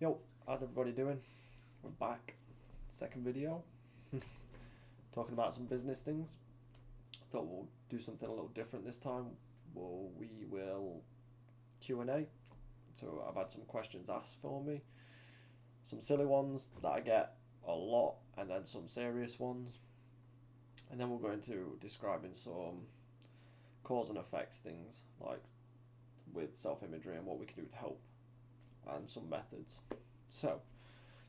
Yo, how's everybody doing? We're back. Second video. Talking about some business things. Thought we'll do something a little different this time. We will Q&A. So I've had some questions asked for me. Some silly ones that I get a lot, and then some serious ones. And then we'll go into describing some cause and effects things, like with self-imagery and what we can do to help, and some methods. So,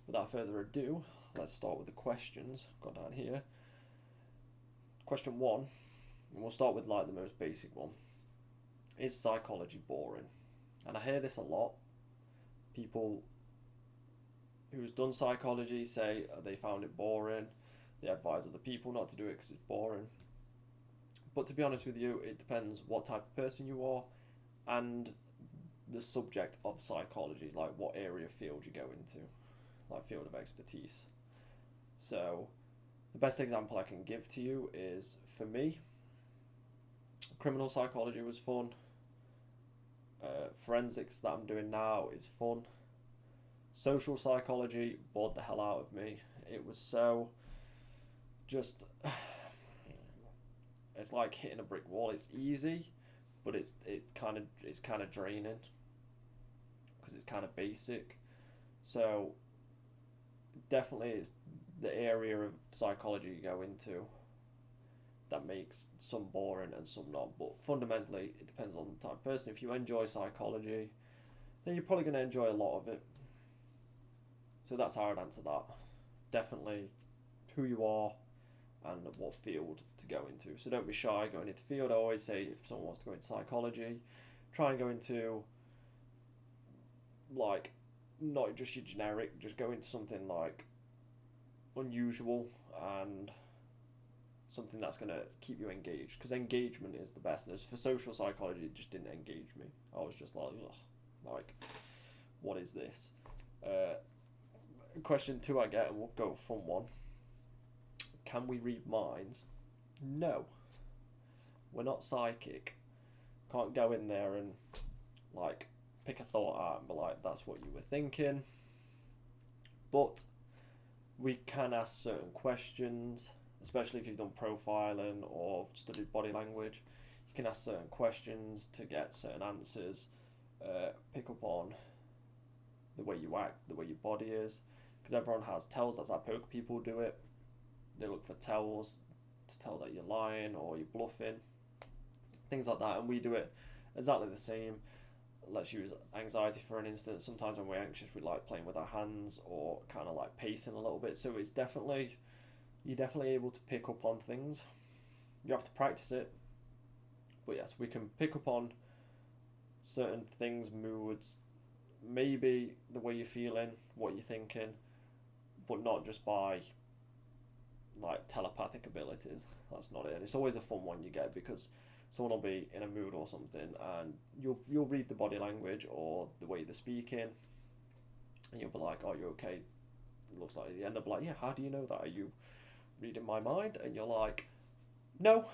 without further ado, let's start with the questions I've got down here. Question 1, and we'll start with like the most basic one. Is psychology boring? And I hear this a lot. People who's done psychology say they found it boring. They advise other people not to do it because it's boring. But to be honest with you, it depends what type of person you are and the subject of psychology, like what area field you go into, like field of expertise. So the best example I can give to you is, for me, criminal psychology was fun. Forensics that I'm doing now is fun. Social psychology bored the hell out of me. It was so just it's like hitting a brick wall. It's easy, but it's kind of draining because it's kind of basic. So definitely it's the area of psychology you go into that makes some boring and some not. But fundamentally, it depends on the type of person. If you enjoy psychology, then you're probably going to enjoy a lot of it. So that's how I'd answer that. Definitely who you are and what field to go into. So don't be shy going into field. I always say if someone wants to go into psychology, try and go into like not just your generic, just go into something like unusual and something that's going to keep you engaged, because engagement is the best. And as for social psychology, it just didn't engage me. I was just like, ugh, like, what is this? Question 2 I get, and we'll go fun one. Can we read minds? No. We're not psychic. Can't go in there and like pick a thought out and be like, that's what you were thinking. But we can ask certain questions, especially if you've done profiling or studied body language. You can ask certain questions to get certain answers, pick up on the way you act, the way your body is, because everyone has tells. That's how poker people do it. They look for tells to tell that you're lying or you're bluffing, things like that. And we do it exactly the same. Let's use anxiety for an instance. Sometimes when we're anxious, we like playing with our hands or kind of like pacing a little bit. So it's definitely, you're definitely able to pick up on things. You have to practice it. But yes, we can pick up on certain things, moods, maybe the way you're feeling, what you're thinking, but not just by like telepathic abilities. That's not it. And it's always a fun one you get because someone will be in a mood or something and you'll read the body language or the way they're speaking and you'll be like, oh, you're okay, it looks like, and they'll be like, yeah, how do you know that? Are you reading my mind? And you're like, no,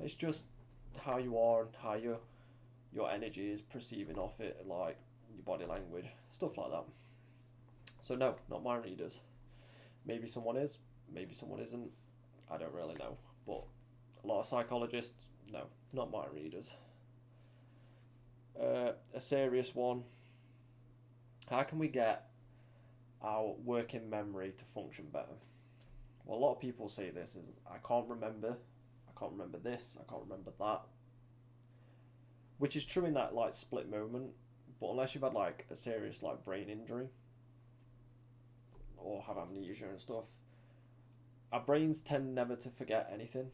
it's just how you are and how your energy is perceiving off it, like your body language, stuff like that. So no, not mind readers. Maybe someone is, maybe someone isn't. I don't really know. But a lot of psychologists, no, not mind readers. A serious one. How can we get our working memory to function better? Well, a lot of people say this is, I can't remember this, I can't remember that. Which is true in that like split moment, but unless you've had like a serious like brain injury or have amnesia and stuff, our brains tend never to forget anything.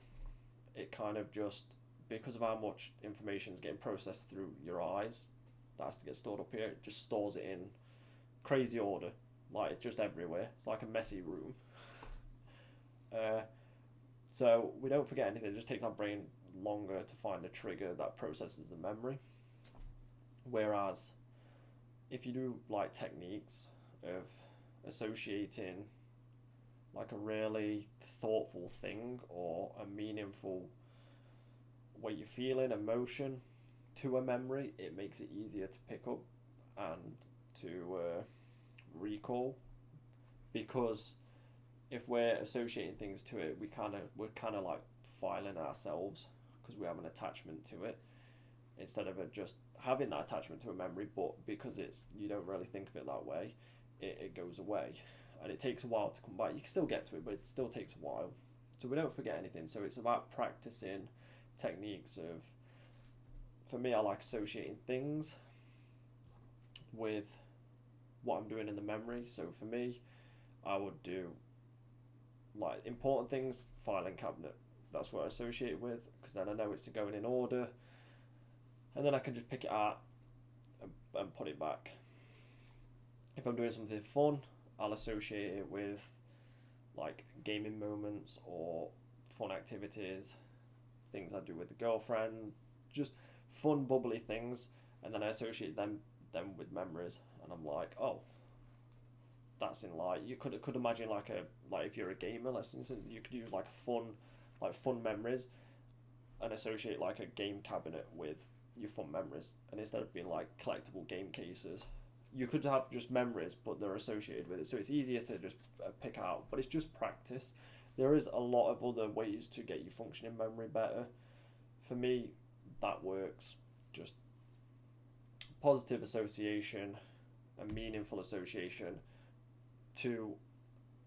It kind of just, because of how much information is getting processed through your eyes, that has to get stored up here, it just stores it in crazy order. Like it's just everywhere. It's like a messy room. So we don't forget anything. It just takes our brain longer to find a trigger that processes the memory. Whereas if you do like techniques of associating like a really thoughtful thing or a meaningful way you're feeling, emotion, to a memory, it makes it easier to pick up and to recall, because if we're associating things to it, we're kind of like filing ourselves because we have an attachment to it, instead of it just having that attachment to a memory. But because you don't really think of it that way, it goes away, and it takes a while to come back. You can still get to it, but it still takes a while. So we don't forget anything. So it's about practicing techniques of, for me, I like associating things with what I'm doing in the memory. So for me, I would do like important things, filing cabinet. That's what I associate it with, because then I know it's going in order, and then I can just pick it out and put it back. If I'm doing something fun, I'll associate it with like gaming moments or fun activities, things I do with the girlfriend, just fun bubbly things, and then I associate them with memories, and I'm like, oh, that's in like, you could imagine like if you're a gamer, let's instance, you could use like fun memories and associate like a game cabinet with your fun memories, and instead of being like collectible game cases, you could have just memories but they're associated with it, so it's easier to just pick out. But it's just practice. There is a lot of other ways to get your functioning memory better. For me, that works. Just positive association and meaningful association to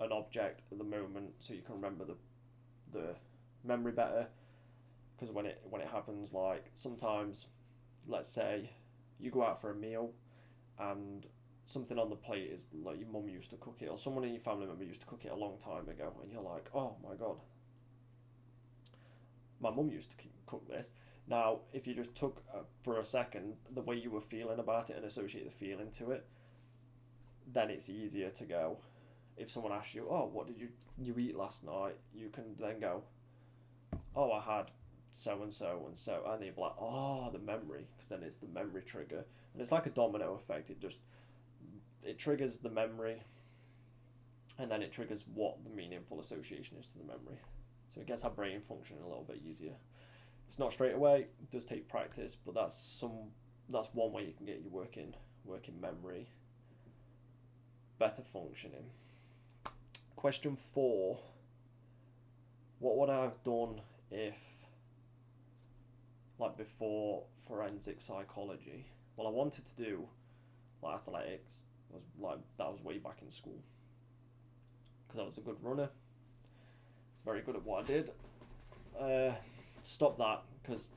an object at the moment, so you can remember the memory better. Because when it happens, like sometimes, let's say you go out for a meal and something on the plate is like your mum used to cook it, or someone in your family member used to cook it a long time ago, and you're like, oh my god, my mum used to cook this. Now, if you just took for a second the way you were feeling about it and associate the feeling to it, then it's easier to go. If someone asks you, oh, what did you eat last night, you can then go, oh, I had so and so and so, and they'll be like, oh, the memory, because then it's the memory trigger, and it's like a domino effect. It triggers the memory, and then it triggers what the meaningful association is to the memory. So it gets our brain functioning a little bit easier. It's not straight away, it does take practice, but that's one way you can get your working memory better functioning. Question 4. What would I have done if, like before forensic psychology? Well, I wanted to do like athletics. That was way back in school, because I was a good runner. I was very good at what I did. Stopped that because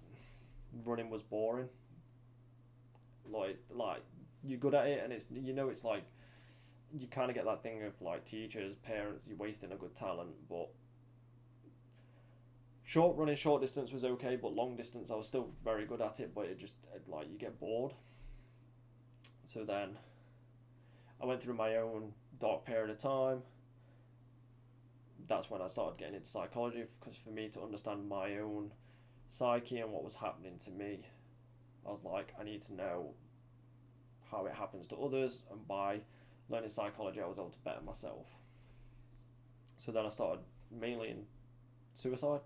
running was boring. Like you're good at it, and it's like you kind of get that thing of like teachers, parents, you're wasting a good talent. But short distance was okay, but long distance I was still very good at it. But it just like you get bored. So then I went through my own dark period of time. That's when I started getting into psychology, because for me to understand my own psyche and what was happening to me, I was like, I need to know how it happens to others, and by learning psychology I was able to better myself. So then I started mainly in suicidal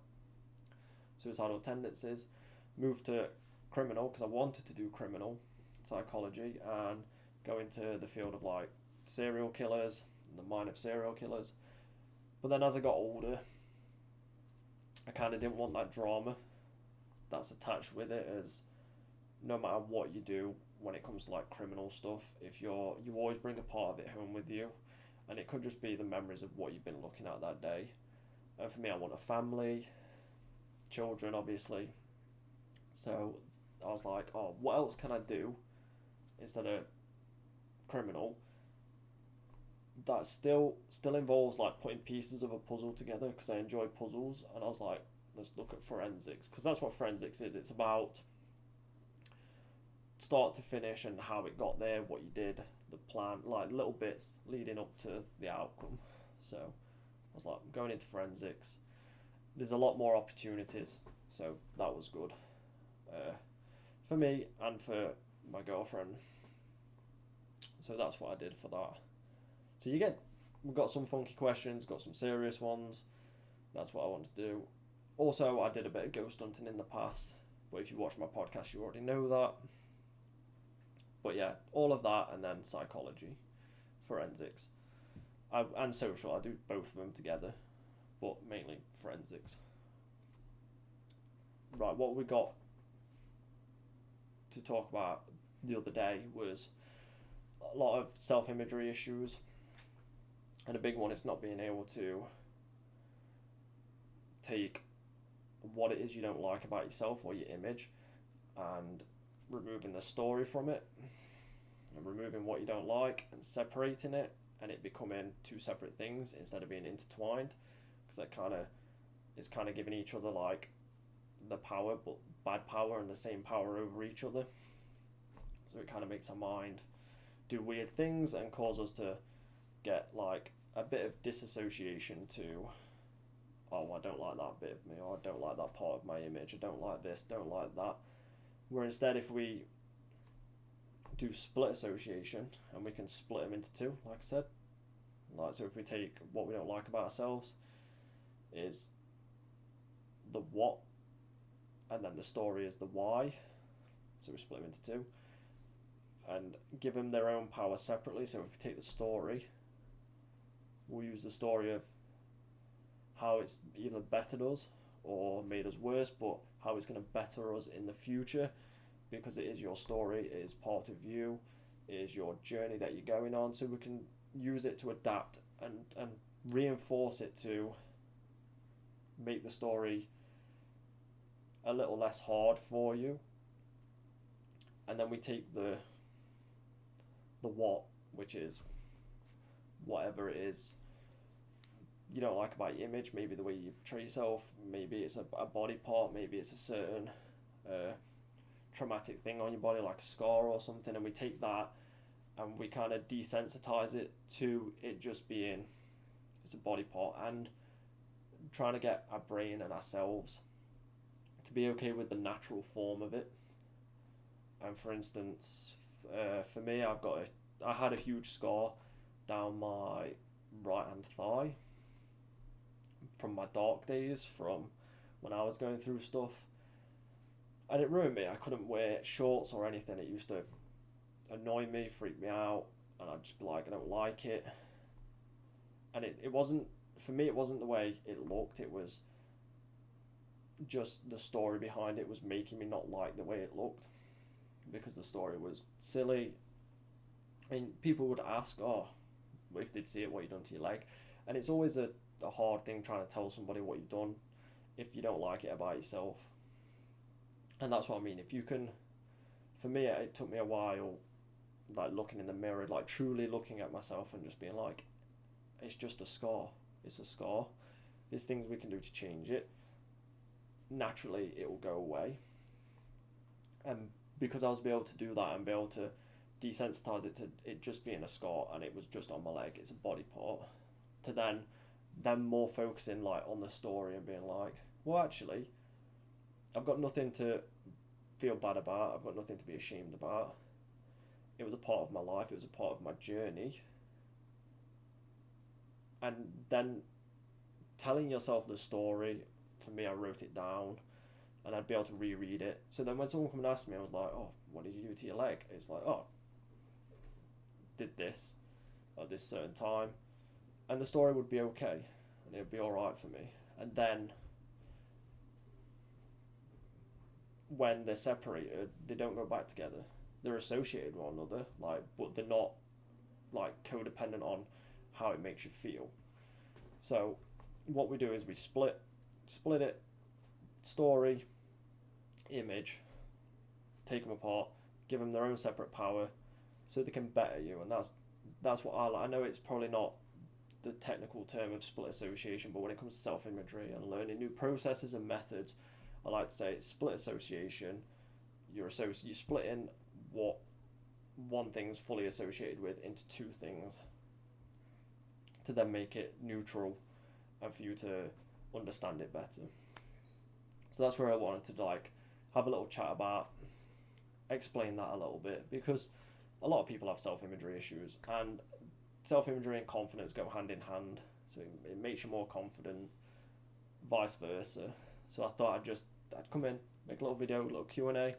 tendencies, moved to criminal because I wanted to do criminal psychology and go into the field of like serial killers and the mind of serial killers. But then as I got older, I kind of didn't want that drama that's attached with it, as no matter what you do when it comes to like criminal stuff, if you always bring a part of it home with you, and it could just be the memories of what you've been looking at that day. And for me, I want a family, children obviously. So I was like, oh, what else can I do instead of criminal that still involves like putting pieces of a puzzle together, because I enjoy puzzles. And I was like, let's look at forensics, because that's what forensics is. It's about start to finish and how it got there, what you did, the plan, like little bits leading up to the outcome. So I was like, I'm going into forensics. There's a lot more opportunities, so that was good for me and for my girlfriend. So that's what I did for that. So we've got some funky questions, got some serious ones. That's what I want to do. Also, I did a bit of ghost hunting in the past, but if you watch my podcast, you already know that. But yeah, all of that, and then psychology forensics. And social. I do both of them together, but mainly forensics. Right, what we got to talk about the other day was a lot of self-imagery issues, and a big one is not being able to take what it is you don't like about yourself or your image and removing the story from it, and removing what you don't like and separating it, and it becoming two separate things instead of being intertwined, because that it's kind of giving each other like the power, but bad power, and the same power over each other. So it kind of makes our mind do weird things and cause us to get like a bit of disassociation to, oh, I don't like that bit of me, or I don't like that part of my image, I don't like this, don't like that. Where instead, if we do split association, and we can split them into two, like I said, like, so if we take what we don't like about ourselves is the what, and then the story is the why, so we split them into two and give them their own power separately. So if we take the story, we'll use the story of how it's either bettered us or made us worse, but how it's going to better us in the future, because it is your story, it is part of you, it is your journey that you're going on, so we can use it to adapt and reinforce it to make the story a little less hard for you. And then we take the what, which is whatever it is you don't like about your image, maybe the way you portray yourself, maybe it's a body part, maybe it's a certain traumatic thing on your body, like a scar or something, and we take that and we kind of desensitize it to it just being, it's a body part, and trying to get our brain and ourselves to be okay with the natural form of it. And for instance, for me, I had a huge scar down my right hand thigh from my dark days, from when I was going through stuff, and it ruined me. I couldn't wear shorts or anything. It used to annoy me, freak me out, and I'd just be like, I don't like it. And it wasn't, for me, it wasn't the way it looked, it was just the story behind it was making me not like the way it looked, because the story was silly. I mean, people would ask, oh, if they'd see it, what you done to your leg, and it's always a hard thing trying to tell somebody what you've done if you don't like it about yourself. And that's what I mean. If you can, for me, it took me a while, like looking in the mirror, like truly looking at myself and just being like, it's just a scar. It's a scar. There's things we can do to change it. Naturally, it will go away. And because I was able to do that and be able to desensitize it to it just being a scar and it was just on my leg, it's a body part, to then more focusing like on the story and being like, well, actually, I've got nothing to feel bad about, I've got nothing to be ashamed about. It was a part of my life, it was a part of my journey. And then telling yourself the story, for me, I wrote it down and I'd be able to reread it. So then when someone come and ask me, I was like, oh, what did you do to your leg? It's like, oh, did this at this certain time. And the story would be okay and it would be alright for me. And then when they're separated, they don't go back together. They're associated with one another, like, but they're not like codependent on how it makes you feel. So what we do is we split it, story, image, take them apart, give them their own separate power so they can better you. And that's what I like. I know it's probably not the technical term of split association, but when it comes to self-imagery and learning new processes and methods, I like to say it's split association. You're splitting what one thing's fully associated with into two things to then make it neutral and for you to understand it better. So that's where I wanted to like have a little chat about, explain that a little bit, because a lot of people have self-imagery issues, and self-imagery and confidence go hand in hand. So it makes you more confident, vice versa. So I thought I'd come in, make a little video, a little Q&A, a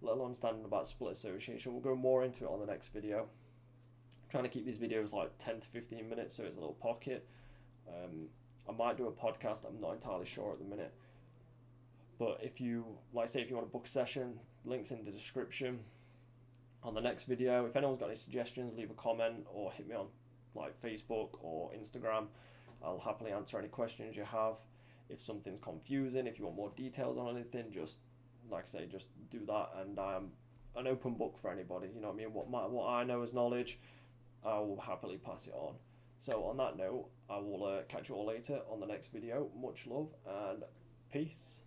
little understanding about split association. We'll go more into it on the next video. trying to keep these videos like 10 to 15 minutes, so it's a little pocket. I might do a podcast, I'm not entirely sure at the minute. But if you, like say, if you want a book session, links in the description. On the next video, if anyone's got any suggestions, leave a comment or hit me on like Facebook or Instagram. I'll happily answer any questions you have. If something's confusing, if you want more details on anything, just like I say, just do that. And I'm an open book for anybody. You know what I mean? What I know as knowledge, I will happily pass it on. So on that note, I will catch you all later on the next video. Much love and peace.